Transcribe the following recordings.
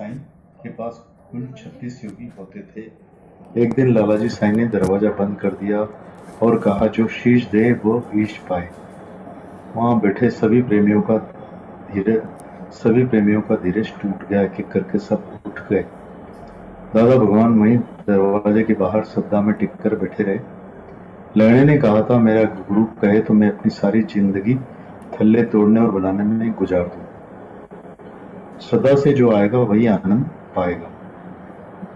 साईं के पास कुल 36 योगी होते थे। एक दिन लालाजी साईं ने दरवाजा बंद कर दिया और कहा, जो शीश दे वो ईश पाए। वहां बैठे सभी प्रेमियों का धीरज टूट गया। एक एक करके सब उठ गए। दादा भगवान वहीं दरवाजे के बाहर सद्दा में टिक कर बैठे रहे। लहणे ने कहा था, मेरा गुरु कहे तो मैं अपनी सारी जिंदगी थल्ले तोड़ने और बनाने में गुजार दूं। सदा से जो आएगा वही आनंद पाएगा।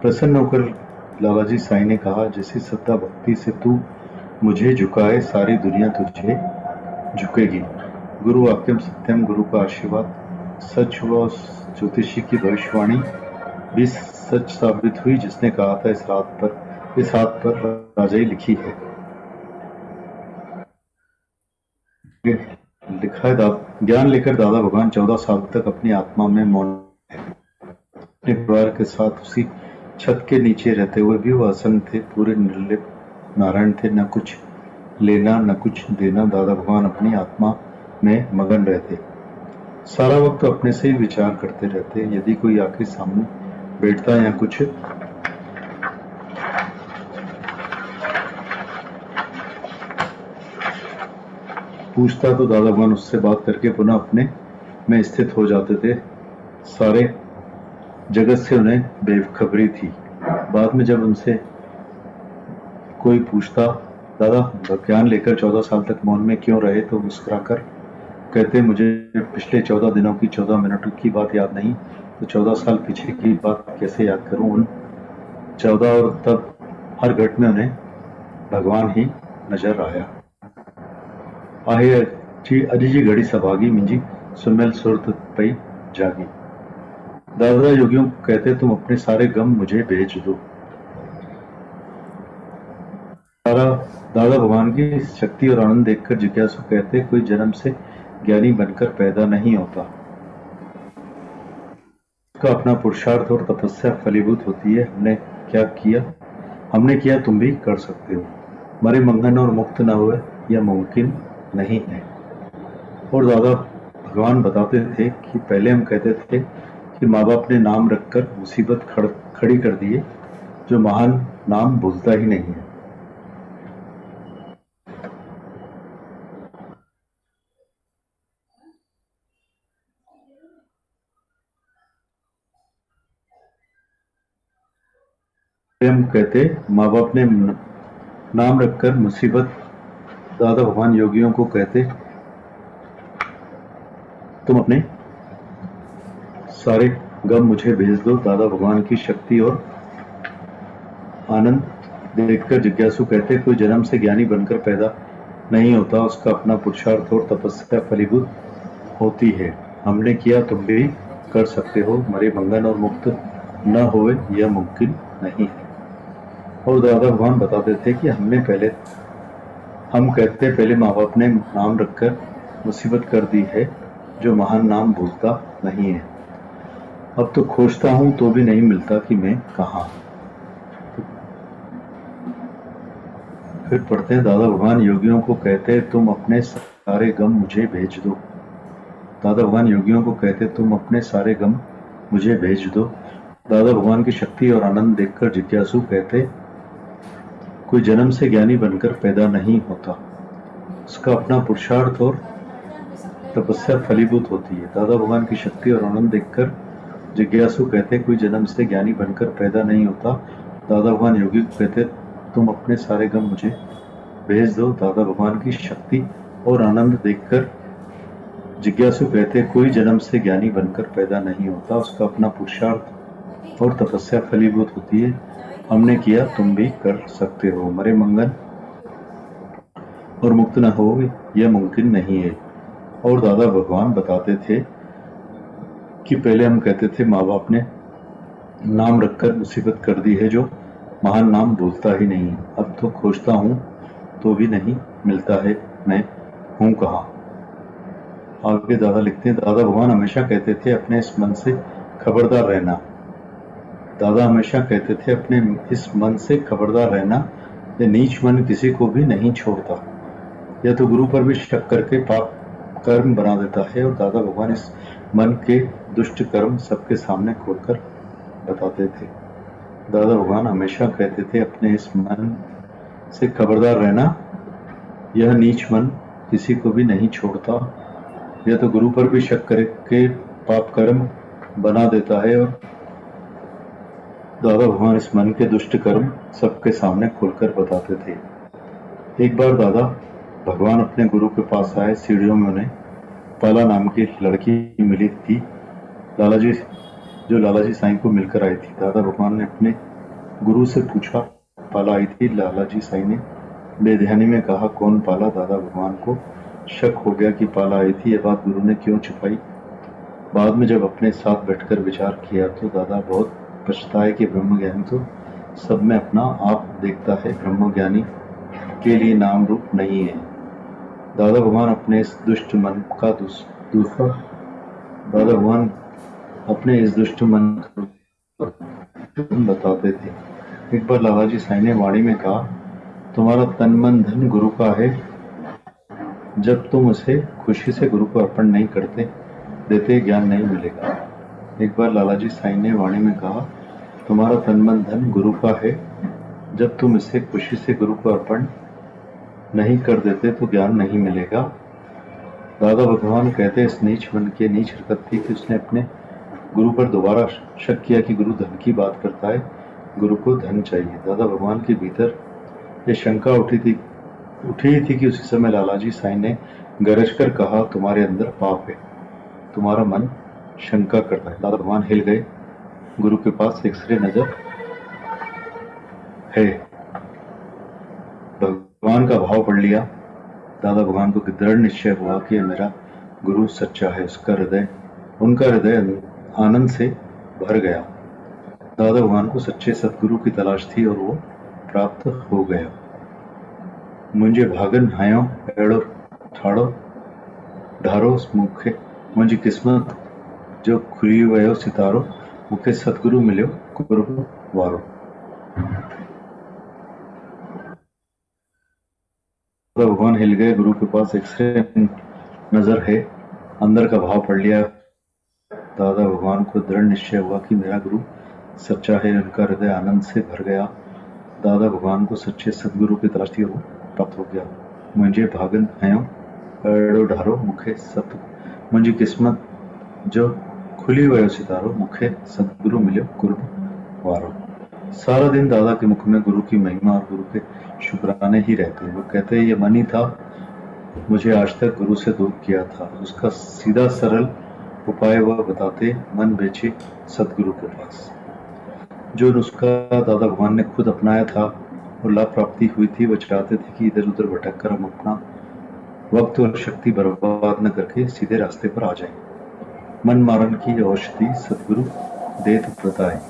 प्रसन्न होकर लालाजी साईं ने कहा, जैसी श्रद्धा भक्ति से तू मुझे झुकाए, सारी दुनिया तुझे झुकेगी। गुरु वाक्यम सत्यम, गुरु का आशीर्वाद सच हुआ। ज्योतिषी की भविष्यवाणी भी सच साबित हुई, जिसने कहा था इस हाथ पर राजाई लिखी है। लिखा है, ज्ञान लेकर दादा भगवान 14 साल तक अपनी आत्मा में मौन है। अपने परिवार के साथ उसी छत के नीचे रहते हुए भी वह असंग थे, पूरे निर्लिप नारायण थे। न कुछ लेना न कुछ देना। दादा भगवान अपनी आत्मा में मगन रहते। सारा वक्त अपने से ही विचार करते रहते। यदि कोई आके सामने बैठता या कुछ पूछता तो दादा भगवान उससे बात करके पुनः अपने में स्थित हो जाते थे। सारे जगत से उन्हें बेखबरी थी। बाद में जब उनसे कोई पूछता, दादा ज्ञान लेकर 14 साल तक मौन में क्यों रहे, तो मुस्कुराकर कहते, मुझे पिछले 14 दिनों की 14 मिनटों की बात याद नहीं, तो 14 साल पीछे की बात कैसे याद करूं। उन 14 और तब हर घट में उन्हें भगवान ही नजर आया। आहे अजी जी घड़ी सभागी मिंजी सुमेल सुरत पई जागी। दादा योगियों को कहते, तुम अपने सारे गम मुझे भेज दो। दादा भगवान की शक्ति और आनंद देखकर जिज्ञासु कहते, कोई जन्म से ज्ञानी बनकर पैदा नहीं होता, उसका अपना पुरुषार्थ और तपस्या फलीभूत होती है। हमने किया तुम भी कर सकते हो। मरे मंगन और मुक्त न हुए यह मुमकिन नहीं है। और दादा भगवान बताते थे कि पहले हम कहते थे कि माँ बाप ने नाम रखकर मुसीबत खड़ी कर दी है, जो महान नाम भूलता ही नहीं है। हम कहते माँ बाप ने नाम रखकर मुसीबत। दादा भगवान योगियों को कहते, तुम अपने सारे गम मुझे भेज दो। दादा भगवान की शक्ति और आनंद देखकर जिज्ञासु कहते, कोई जन्म से ज्ञानी बनकर पैदा नहीं होता, उसका अपना पुरुषार्थ और तपस्या फलीभूत होती है। हमने किया तुम भी कर सकते हो। मरे मंगन और मुक्त न होए यह मुमकिन नहीं है। और दादा भगवान बताते थे कि हम कहते पहले माँ बाप ने नाम रखकर मुसीबत कर दी है, जो महान नाम भूलता नहीं है। अब तो खोजता हूं तो भी नहीं मिलता कि मैं कहाँ। फिर पढ़ते हैं, दादा भगवान योगियों को कहते, तुम अपने सारे गम मुझे भेज दो। दादा भगवान योगियों को कहते, तुम अपने सारे गम मुझे भेज दो। दादा भगवान की शक्ति और आनंद देखकर जिज्ञासु कहते, कोई जन्म से ज्ञानी बनकर पैदा नहीं होता, उसका अपना पुरुषार्थ और तपस्या फलीभूत होती है। दादा भगवान की शक्ति और आनंद देखकर जिज्ञासु कहते, कोई जन्म से ज्ञानी बनकर पैदा नहीं होता। दादा भगवान योगी को कहते, तुम अपने सारे गम मुझे भेज दो। दादा भगवान की शक्ति और आनंद देखकर जिज्ञासु कहते, कोई जन्म से ज्ञानी बनकर पैदा नहीं होता, उसका अपना पुरुषार्थ और तपस्या फलीभूत होती है। हमने किया तुम भी कर सकते हो। मरे मंगन और मुक्त न हो यह मुमकिन नहीं है। और दादा भगवान बताते थे कि पहले हम कहते थे माँ बाप ने नाम रखकर मुसीबत कर दी है, जो महान नाम भूलता ही नहीं। अब तो खोजता हूं तो भी नहीं मिलता है, मैं हूं कहाँ। आगे दादा लिखते हैं, दादा भगवान हमेशा कहते थे अपने इस मन से खबरदार रहना। दादा हमेशा कहते थे अपने इस मन से खबरदार रहना, ये नीच मन किसी को भी नहीं छोड़ता, यह तो गुरु पर भी शक करके पाप कर्म बना देता है। और दादा भगवान इस मन के दुष्ट कर्म सबके सामने खोलकर बताते थे। दादा भगवान हमेशा कहते थे, अपने इस मन से खबरदार रहना, यह नीच मन किसी को भी नहीं छोड़ता। यह तो गुरु पर भी शक करके पाप कर्म बना देता है। और दादा भगवान इस मन के दुष्ट कर्म सबके सामने खोलकर बताते थे। एक बार दादा भगवान अपने गुरु के पास आए। सीढ़ियों में उन्हें पाला नाम की एक लड़की मिली थी, लालाजी साईं को मिलकर आई थी। दादा भगवान ने अपने गुरु से पूछा, पाला आई थी? लालाजी साईं ने बेध्यानी में कहा, कौन पाला? दादा भगवान को शक हो गया कि पाला आई थी। यह बात गुरु ने क्यों छुपाई? बाद में जब अपने साथ बैठकर विचार किया तो दादा बहुत पछताए कि ब्रह्मज्ञानी तो सब में अपना आप देखता है, ब्रह्मज्ञानी के लिए नाम रूप नहीं है। दादा भगवान अपने इस दुष्ट मन का बताते थे। एक बार लालाजी साईं ने वाणी में कहा, तुम्हारा तन मन धन गुरु का है, जब तुम उसे खुशी से गुरु को अर्पण नहीं देते ज्ञान नहीं मिलेगा। एक बार लालाजी साईं ने वाणी में कहा, तुम्हारा तन मन धन गुरु का है, जब तुम इसे खुशी से गुरु को अर्पण नहीं कर देते तो ज्ञान नहीं मिलेगा। दादा भगवान कहते, इस नीच मन की नीच हरकत थी कि उसने अपने गुरु पर दोबारा शक किया कि गुरु धन की बात करता है, गुरु को धन चाहिए। दादा भगवान के भीतर ये शंका उठी थी कि उसी समय लालाजी साईं ने गरज कर कहा, तुम्हारे अंदर पाप है, तुम्हारा मन शंका करता है। दादा भगवान हिल गए। गुरु के पास एक्सरे नजर है। भगवान का भाव पढ़ लिया। दादा भगवान को दृढ़ निश्चय हुआ कि मेरा गुरु सच्चा है। उनका हृदय आनंद से भर गया। दादा भगवान को सच्चे सतगुरु की तलाश थी और वो प्राप्त हो गया। मुझे भागन हायो अड़ो ठाड़ो ढारो मुखे, मुझी किस्मत जो खुली वयो सितारो, मुखे सतगुरु मिलो गुरु वारो। दादा भगवान हिल गए। गुरु के पास एक्सरे नजर है। अंदर का भाव पढ़ लिया। दादा भगवान को दृढ़ निश्चय हुआ कि मेरा गुरु सच्चा है। उनका हृदय आनंद से भर गया। दादा भगवान को सच्चे सदगुरु की तलाश थी और वो प्राप्त हो गया। मुझे भागन हयो अड़ो ढारो मुखे सत, मुझी किस्मत जो खुली वयो सितारो, मुखे सदगुरु मिलो गुरु वारो। सारा दिन दादा के मुख में गुरु की महिमा और गुरु के शुक्राने ही रहते। वो कहते, ये मन ही था मुझे आज तक गुरु से दूर किया था। उसका सीधा सरल उपाय वह बताते, मन बेचे सतगुरु के पास। जो नुस्खा दादा भगवान ने खुद अपनाया था और लाभ प्राप्ति हुई थी, वह चाहते थे कि इधर उधर भटक कर हम अपना वक्त और शक्ति बर्बाद न करके सीधे रास्ते पर आ जाएं। मन मारन की औषधि सतगुरु देत बताए।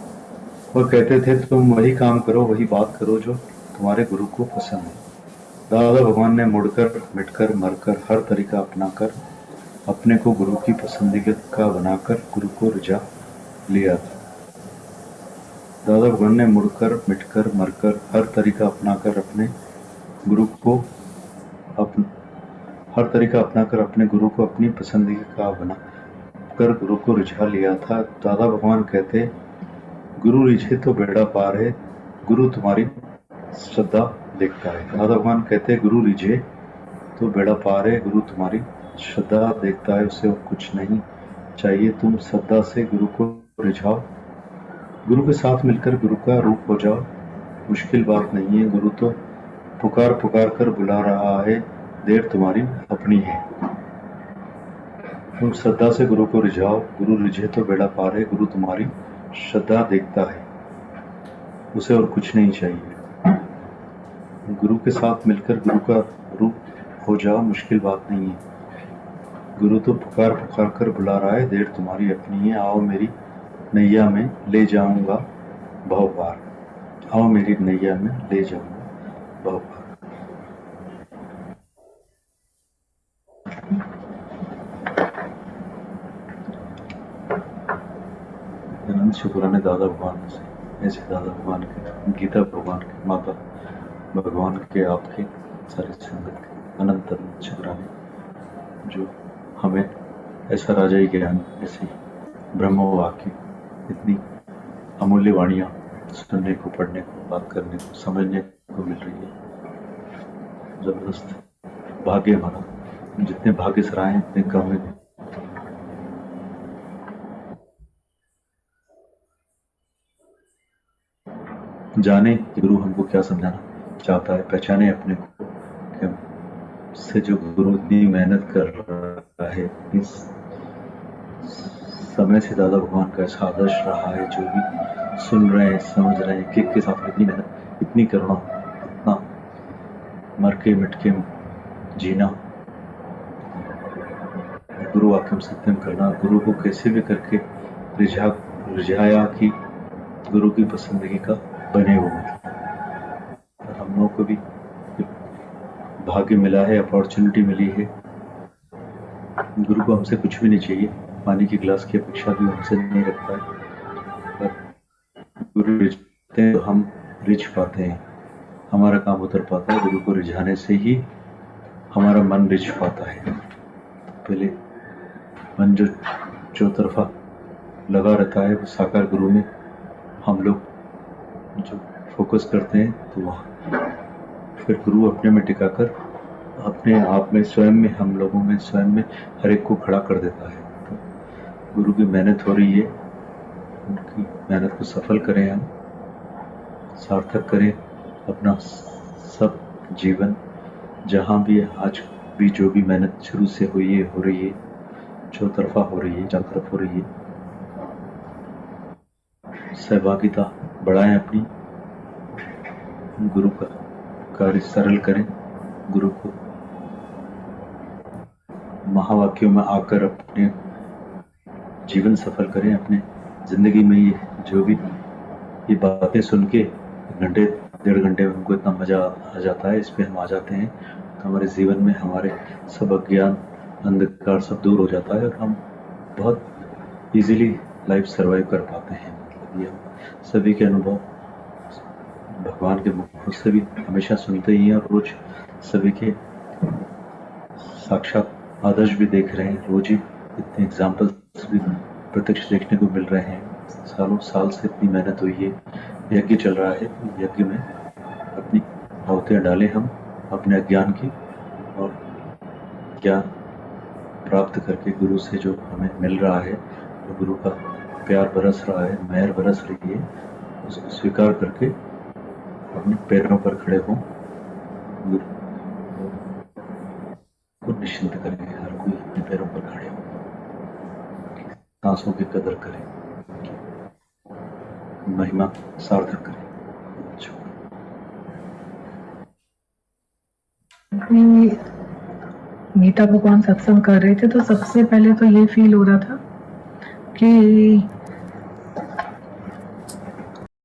वह कहते थे, तुम वही काम करो, वही बात करो जो तुम्हारे गुरु को पसंद है। दादा भगवान ने मुड़कर मिटकर मरकर हर तरीका अपनाकर अपने को गुरु की पसंदीदा का बनाकर गुरु को रिझा लिया था। दादा भगवान ने मुड़कर मिटकर मरकर हर तरीका अपनाकर अपने गुरु को अपनी पसंदीदा का बनाकर गुरु को रिझा लिया था। दादा भगवान कहते, गुरु रिझे तो बेड़ा पार है, गुरु तुम्हारी श्रद्धा देखता है। दादा भगवान कहते, गुरु रिझे तो बेड़ा पार है, गुरु तुम्हारी श्रद्धा देखता है, उसे और कुछ नहीं चाहिए। तुम श्रद्धा से गुरु को रिझाओ, गुरु के साथ मिलकर गुरु का रूप हो जाओ। मुश्किल बात नहीं है, गुरु तो पुकार कर बुला रहा है, देर तुम्हारी अपनी है। तुम श्रद्धा से गुरु को रिझाओ, गुरु रिझे तो बेड़ा पार है, गुरु तुम्हारी श्रद्धा देखता है, उसे और कुछ नहीं चाहिए। गुरु के साथ मिलकर गुरु का रूप हो जाओ, मुश्किल बात नहीं है। गुरु तो पुकार कर बुला रहा है, देर तुम्हारी अपनी है। आओ मेरी नैया में ले जाऊंगा भव पार, आओ मेरी नैया में ले जाऊंगा भव पार। अनंत शुक्राने दादा भगवान से, ऐसे दादा भगवान के, गीता भगवान के, माता भगवान के, आपके सारी संगत के अनंत शुक्राने जो हमें ऐसा राजाई ज्ञान, ऐसी ब्रह्म वाक्य, इतनी अमूल्य वाणियाँ सुनने को, पढ़ने को, बात करने को, समझने को मिल रही है। जबरदस्त भाग्य हमारा, जितने भाग्य सराहे उतने कम है। जाने कि गुरु हमको क्या समझाना चाहता है, पहचाने अपने को कि हमसे जो गुरु इतनी मेहनत कर रहा है, इस समय से ज़्यादा भगवान का ऐसा आदर्श रहा है, जो भी सुन रहे हैं, समझ रहे हैं, किक के साथ इतनी मेहनत, इतनी करुणा, इतना मर के मिट के जीना, गुरु वाक्यम सत्यम करना, गुरु को कैसे भी करके रिझाया कि गुरु की पसंदगी का बने वो। और हम लोगों को भी भाग्य मिला है, अपॉर्चुनिटी मिली है। गुरु को हमसे कुछ भी नहीं चाहिए, पानी की गिलास की अपेक्षा भी हमसे नहीं रखता है। पर गुरु रिझते हैं तो हम रिझ पाते हैं, हमारा काम उतर पाता है। गुरु को रिझाने से ही हमारा मन रिझ पाता है। पहले मन जो चौतरफा लगा रहता है, वो साकार गुरु में हम लोग जो फोकस करते हैं, तो वहाँ फिर गुरु अपने में टिकाकर अपने आप में, स्वयं में, हम लोगों में, स्वयं में हर एक को खड़ा कर देता है। तो गुरु की मेहनत हो रही है, उनकी मेहनत को सफल करें, हम सार्थक करें अपना सब जीवन। जहाँ भी आज भी जो भी मेहनत शुरू से हुई है, हो रही है, चौतरफा हो रही है, चारों तरफ हो रही है, सहभागिता बढ़ाएं अपनी, गुरु का कार्य सरल करें, गुरु को महावाक्यों में आकर अपने जीवन सफल करें। अपने जिंदगी में ये जो भी ये बातें सुन के घंटे 1.5 घंटे में उनको इतना मजा आ जाता है, इस पे हम आ जाते हैं, तो हमारे जीवन में हमारे सब अज्ञान, अंधकार सब दूर हो जाता है और हम बहुत इजीली लाइफ सर्वाइव कर पाते हैं। मतलब ये सभी के अनुभव भगवान के मुख से भी हमेशा सुनते ही हैं और रोज सभी के साक्षात आदर्श भी देख रहे हैं। रोज ही इतने एग्जाम्पल्स भी प्रत्यक्ष देखने को मिल रहे हैं। सालों साल से इतनी मेहनत हुई है, यज्ञ चल रहा है, यज्ञ में अपनी आहुतियाँ डालें हम अपने अज्ञान की, और ज्ञान प्राप्त करके गुरु से जो हमें मिल रहा है, वो गुरु का प्यार बरस रहा है, मेहर बरस रही है, उसको स्वीकार करके अपने पैरों पर खड़े हों, गुरु को निश्चिंत करें। हर कोई अपने पैरों पर खड़े हो, सांसों की कदर करें, महिमा सार्थक करें। गीता भगवान सत्संग कर रहे थे, तो सबसे पहले तो ये फील हो रहा था कि